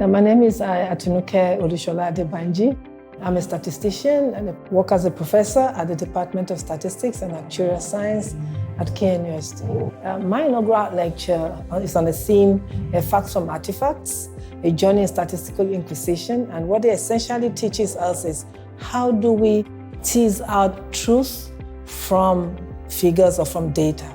My name is Atinuke Olusola Adebanji. I'm a statistician and I work as a professor at the Department of Statistics and Actuarial Science at KNUST-TEK. My inaugural lecture is on the theme, Facts from Artifacts, a journey in statistical inquisition. And what it essentially teaches us is how do we tease out truth from figures or from data.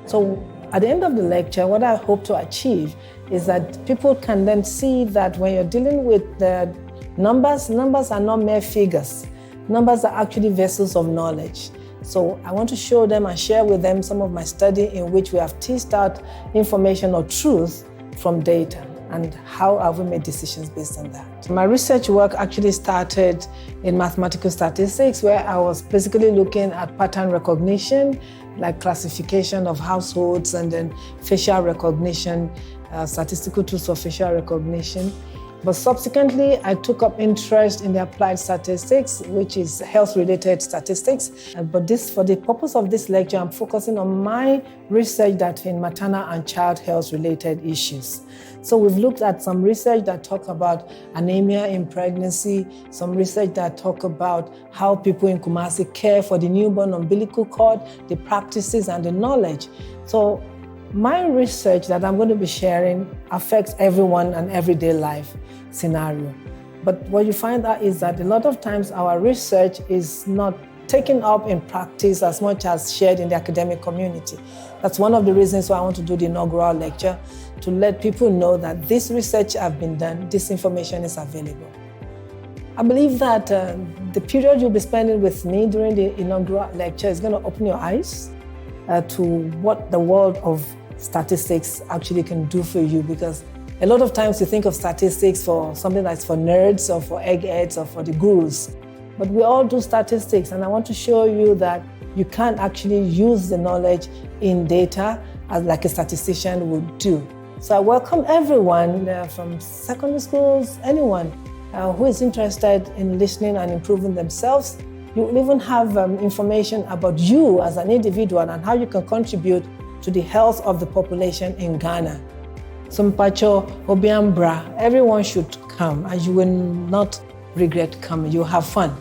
So at the end of the lecture, what I hope to achieve is that people can then see that when you're dealing with the numbers are not mere figures. Numbers are actually vessels of knowledge. So I want to show them and share with them some of my study in which we have teased out information or truth from data and how have we made decisions based on that. My research work actually started in mathematical statistics, where I was basically looking at pattern recognition, like classification of households, and then facial recognition, statistical tools for facial recognition. But subsequently, I took up interest in the applied statistics, which is health-related statistics. But for the purpose of this lecture, I'm focusing on my research that's in maternal and child health-related issues. So we've looked at some research that talk about anemia in pregnancy, some research that talk about how people in Kumasi care for the newborn umbilical cord, the practices and the knowledge. So my research that I'm going to be sharing affects everyone and everyday life scenario. But what you find out is that a lot of times our research is not taken up in practice as much as shared in the academic community. That's one of the reasons why I want to do the inaugural lecture, to let people know that this research has been done, this information is available. I believe that the period you'll be spending with me during the inaugural lecture is going to open your eyes to what the world of statistics actually can do for you, because a lot of times you think of statistics for something that's for nerds or for eggheads or for the gurus. But we all do statistics, and I want to show you that you can actually use the knowledge in data as like a statistician would do. So I welcome everyone from secondary schools, anyone who is interested in listening and improving themselves. You will even have information about you as an individual and how you can contribute to the health of the population in Ghana. Sumpacho, Obiambra, everyone should come and you will not regret coming. You'll have fun.